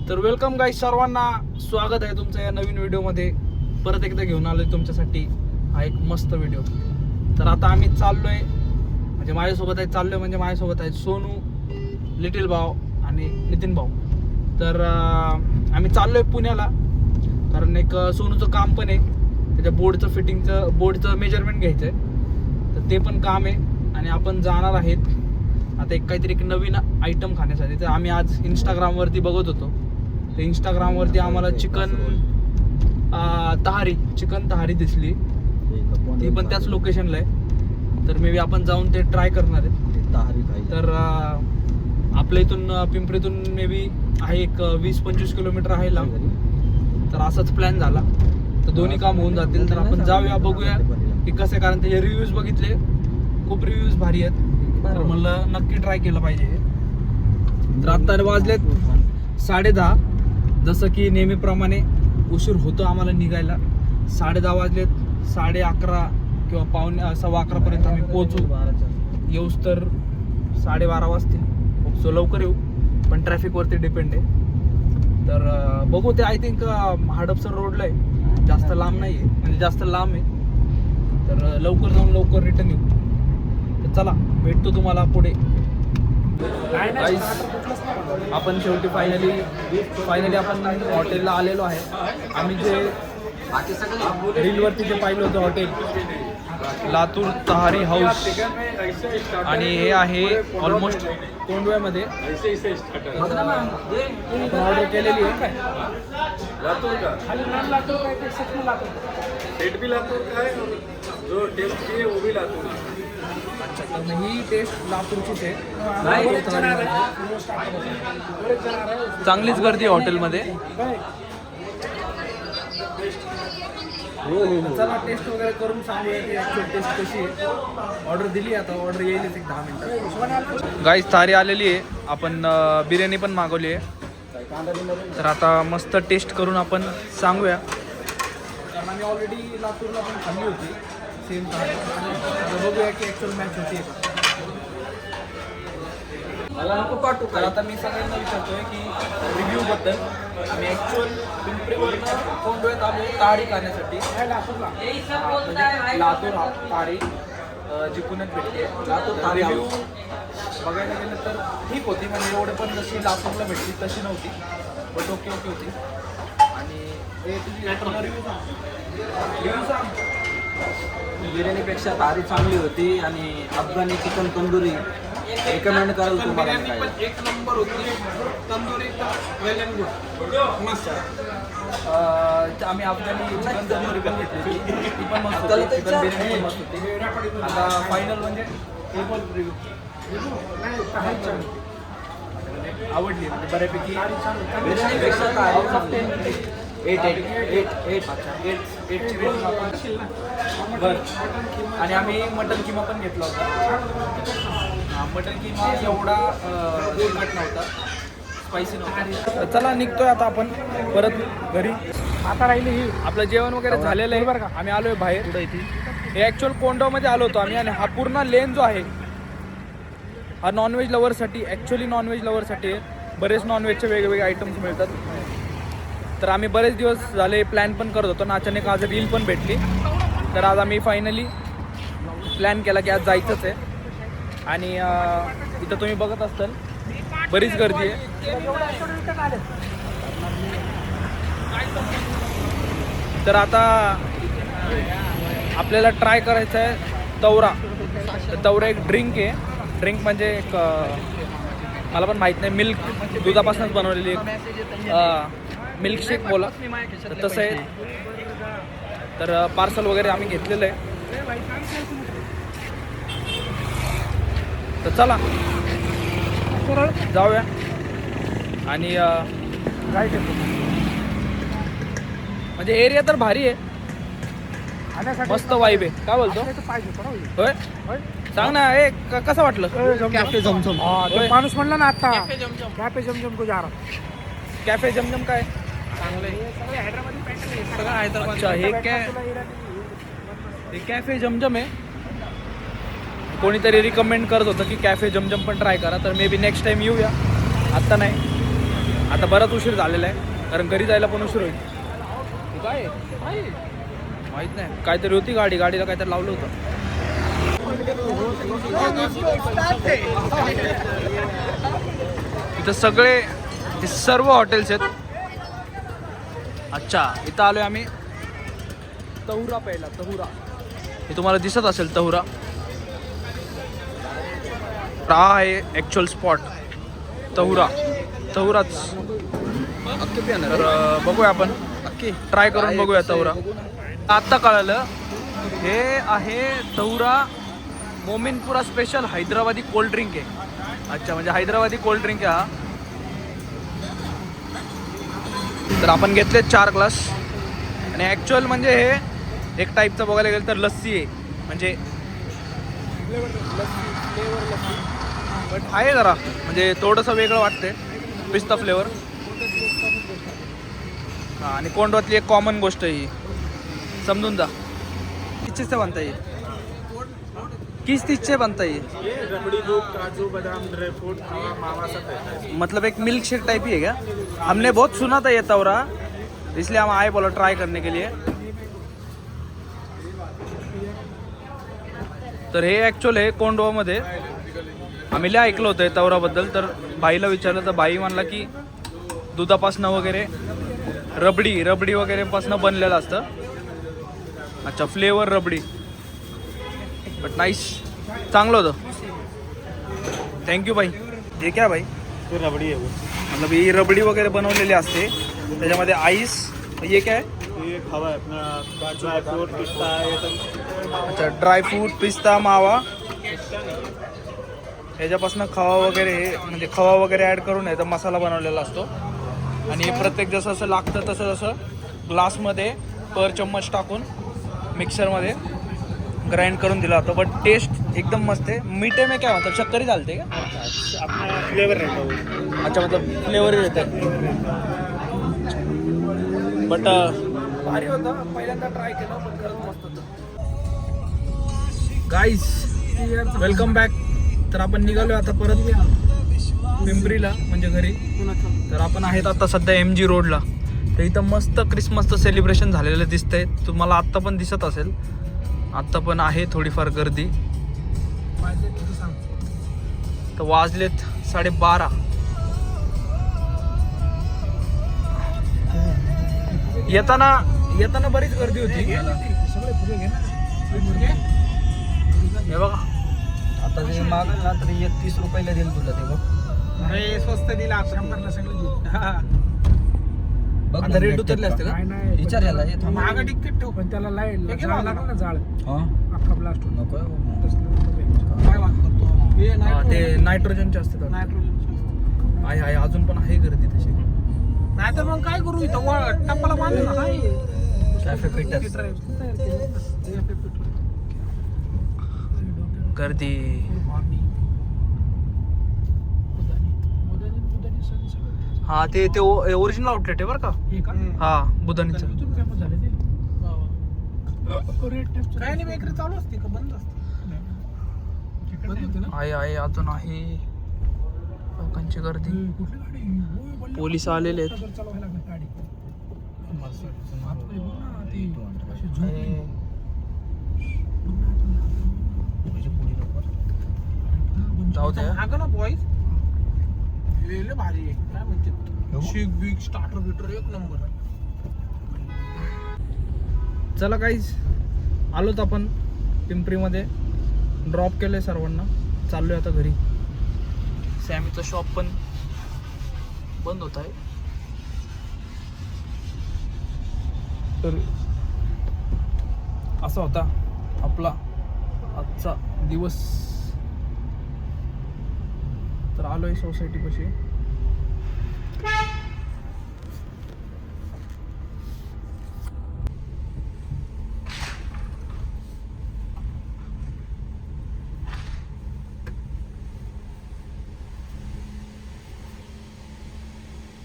तर welcome guys, सर्वांना स्वागत आहे तुमचं या नवीन व्हिडिओमध्ये. परत एकदा घेऊन आलोय तुमच्यासाठी हा एक मस्त व्हिडिओ. तर आता आम्ही चाललोय, म्हणजे माझ्यासोबत आहे सोनू, लिटिल भाऊ आणि नितीन भाऊ. तर आम्ही चाललोय पुण्याला, कारण एक सोनूचं काम पण आहे, त्याच्या बोर्डचं मेजरमेंट घ्यायचं आहे. तर ते पण काम आहे आणि आपण जाणार आहेत आता काहीतरी एक नवीन आयटम खाण्यासाठी. तर आम्ही आज इंस्टाग्रामवरती बघत होतो, तर इंस्टाग्रामवरती आम्हाला चिकन तहारी दिसली, ती पण त्याच लोकेशनला आहे. तर मे बी आपण जाऊन ते ट्राय करणार आहेत. तर आपल्या इथून पिंपरीतून मे बी आहे एक 20-25 किलोमीटर आहे लांब. तर असाच प्लॅन झाला, तर दोन्ही काम होऊन जातील. तर आपण जाऊया, बघूया की कसं आहे, कारण त्याचे रिव्ह्यूज बघितले, खूप रिव्ह्यूज भारी आहेत. तर म्हणलं नक्की ट्राय केलं पाहिजे. तर आता वाजलेत 10:30, जसं की नेहमीप्रमाणे उशीर होतो आम्हाला निघायला. 10:30 वाजलेत, 11:30 किंवा 11:15 आम्ही पोहोचू. येऊस तर 12:30 वाजतील. सो लवकर येऊ, पण ट्रॅफिकवरती डिपेंड आहे. तर बघू, ते आय थिंक हडपसर रोडला आहे, जास्त लांब नाही आहे, म्हणजे जास्त लांब आहे. तर लवकर जाऊन लवकर रिटर्न येऊ. तर चला, भेटतो तुम्हाला पुढे. आपण शेवटी फायनली आपण हॉटेलला आलेलो आहे. आम्ही जे रीलवरती जे पाहिलं होतं हॉटेल, लातूर तहारी हाऊस, आणि हे आहे ऑलमोस्ट कोंडव्यामध्ये. ऑर्डर केलेली आहे काय जो टेस्ट की है वो भी लातूर. अच्छा, तर ही टेस्ट लातूरचीच आहे. चांगलीच गर्दी आहे हॉटेलमध्ये. चला टेस्ट वगैरे करून सांगूया की ॲक्च्युअल टेस्ट कशी आहे. ऑर्डर दिली, आता ऑर्डर येईलच एक 10 मिनिटात. गाईस, थारी आलेली आहे, आपण बिर्याणी पण मागवली आहे. तर आता मस्त टेस्ट करून आपण सांगूया, कारण आम्ही ऑलरेडी लातूरला पण खाल्ली होती सेम थाली. बघूया की ॲक्च्युअल मॅच होती का. तर आता मी सगळ्यांना विचारतोय की रिव्ह्यूबद्दल. आम्ही ॲक्च्युअल पिंपरीवरनं कोंडव्यात आलो तारी खाण्यासाठी. म्हणजे लातूर तारी जी पुण्यात भेटते. रिव्ह्यू बघायला गेलं तर ठीक होती, म्हणजे एवढे पण जशी लातूरला भेटली तशी नव्हती, बट ओके होती. आणि हे तुझी रिव्ह्यू सांग. बिर्याणीपेक्षा तारी चांगली होती आणि अफगाणी चिकन तंदुरी रेकमेंड कराल तुम्हाला. पण एक नंबर होती. तंदुरी वेल अँड गुड, मस्त. आम्ही अफगाणी चिकन तंदुरी पण घेतली, ती पण मस्त होती. चिकन बिर्याणी पण मस्त होती. आता फायनल म्हणजे हे पण रिव्ह्यू आवडली, म्हणजे बऱ्यापैकी. बिर्याणीपेक्षा तारी 8 बरं. आणि आम्ही मटन किमा पण घेतला होता. मटन किमा एवढा तिखट नव्हता, स्पायसी नव्हता. चला, निघतोय आता आपण परत घरी. आता राहिली ही आपलं जेवण वगैरे झालेलं आहे बरं का. आम्ही आलोय बाहेर पुढे इथे. हे ॲक्च्युअल कोंडामध्ये आलो होतो आम्ही, आणि हा पूर्ण लेन जो आहे हा नॉनव्हेज लवरसाठी, ॲक्च्युअली नॉनव्हेज लवरसाठी आहे. बरेच नॉनव्हेजचे वेगवेगळे आयटम्स मिळतात. तर आम्ही बरेच दिवस झाले प्लॅन पण करत होतो, आणि अचानक आज रील पण भेटली. तर आज आम्ही फायनली प्लॅन केला की आज जायचंच आहे. आणि इथं तुम्ही बघत असाल बरीच गर्दी आहे. तर आता आपल्याला ट्राय करायचं आहे तवरा. तर तवरा एक ड्रिंक आहे. ड्रिंक म्हणजे एक मला पण माहीत नाही, मिल्क, दुधापासूनच बनवलेली एक मिल्कशेक बोला, तर तसं आहे. तर पार्सल वगैरे आम्ही घेतलेलं आहे. तर चला जाऊया. आणि काय करतो, म्हणजे एरिया तर भारी आहे, मस्त वाईब आहे. काय बोलतो, होय सांग ना. हे कसं वाटलं कॅफे झमझम? माणूस म्हणला ना आता कॅफे जमजम को जा रहा. कॅफे झमझम काय अच्छा, हे कॅफे झमझम आहे. कोणीतरी रिकमेंड करत होतं की कॅफे झमझम पण ट्राय करा. तर मे बी नेक्स्ट टाइम येऊया, आत्ता नाही. आता बराच उशीर झालेला आहे, कारण घरी जायला पण उशीर होईल. हे काय आहे? माहित नाही, काहीतरी होती गाडीला काहीतरी लावलं होतं. इथं सगळे हे सर्व हॉटेल्स आहेत. अच्छा, इथं आलोय आम्ही तहुरा पहिला. तहुरा हे तुम्हाला दिसत असेल. तहुरा हा आहे ॲक्च्युअल स्पॉट. तहुराच. तर बघूया आपण ट्राय करून बघूया तहुरा. आत्ता कळालं हे आहे Tahura Mominpura special Hyderabadi cold drink आहे. अच्छा, म्हणजे हैदराबादी कोल्ड ड्रिंक आहे हा. तर आपण घेतले 4 ग्लास. आणि ॲक्च्युअल म्हणजे हे एक टाईपचं बघायला गेलं तर लस्सी आहे, म्हणजे बट आहे जरा म्हणजे थोडंसं वेगळं वाटतंय. पिस्ता फ्लेवर. हां, आणि कोंडवातली एक कॉमन गोष्ट आहे ही, समजून जा. किससे से बनता है? किस चीज से बनता है? रबड़ी दूध, काजू बादाम, ड्राई फ्रूट, हवा मावा सब रहता है. मतलब एक मिल्क शेक टाइप ही है क्या? हमने बहुत सुना था ये तवरा, इसलिए हम आए बोला ट्राई करने के लिए. तर हे ॲक्च्युअल आहे कोंडवामध्ये. आम्ही लय ऐकलं होतं तवराबद्दल. तर बाईला विचारलं तर बाई म्हणला की दुधापासनं वगैरे रबडी वगैरेपासनं बनलेलं असतं. अच्छा, फ्लेवर रबडी. बट नाईस, चांगलं होतं. थँक्यू बाई. हे काय बाई? तो रबड़ी है वो. मतलब ही रबडी वगैरे बनवलेली असते, त्याच्यामध्ये आईस. हे काय? ये खावा है अपना ड्राई फ्रूट, पिस्ता ये सब. अच्छा, ड्रायफ्रूट, पिस्ता, मावा, ह्याच्यापासून खवा वगैरे म्हणजे खवा वगैरे ॲड करून याचा मसाला बनवलेला असतो. आणि प्रत्येक जसं असं लागतं तसं जसं ग्लासमध्ये पर चम्मच टाकून मिक्सरमध्ये ग्राइंड करून दिला जातो. बट टेस्ट एकदम मस्त आहे. मीठे में क्या मतलब शक्करी डालते का? अपना फ्लेवर रहता है वो. अच्छा, मतलब फ्लेवर येतात. बट भारी होतं. पहिल्यांदा ट्राय केलं पण खरंच मस्त होतं. Guys, welcome back. तर आपण निघालो आता परत पिंपरीला, म्हणजे घरी. तर आपण आहेत आता सध्या MG रोडला. तर इथं मस्त क्रिसमसचं सेलिब्रेशन झालेलं दिसतंय. तुम्हाला आत्ता पण दिसत असेल. आत्ता पण आहे थोडीफार गर्दी. तर वाजलेत 12:30. येताना बरीच गर्दी होती. हे बघा, आता जे मागल ना तरी 31 रुपयाला देईल तुला ते. बघ स्वस्त दिला. बघ आता रेट उतरले असते का? विचार याला हे थांब. मागं टिकीट ठेव, पण त्याला लाईट लागणार ना. जाळ हा अख्खा ब्लास्ट होतो. नको काय वाद करतो? हा, ते नायट्रोजनचे असतात. नायट्रोजन आहे अजून पण आहे गर्दी तशी. नाही तर मग काय करू, इथं टप्पाला बांधलं ना. Cafe fitters. गर्दी. हा, ते ओरिजिनल आउटलेट आहे बरं का. हा, बुधानीचं. काय नाही, बेकरी चालू असते का बंद असते? आहे अजून आहे. लोकांची गर्दी. पोलीस आलेले आहेत. जाऊ द्या. अगं ना बॉईज, लय भारी आहे. काय म्हणते, शेक बिग स्टार्टर बिटर एक नंबर. चला गाईज, आलोत आपण पिंपरीमध्ये. ड्रॉप केलंय सर्वांना. चाललोय आता घरी. सॅमीचं शॉप पण बंद होत आहे. तर असा होता आपला आजचा दिवस. तर आलोय सोसायटी पाशी.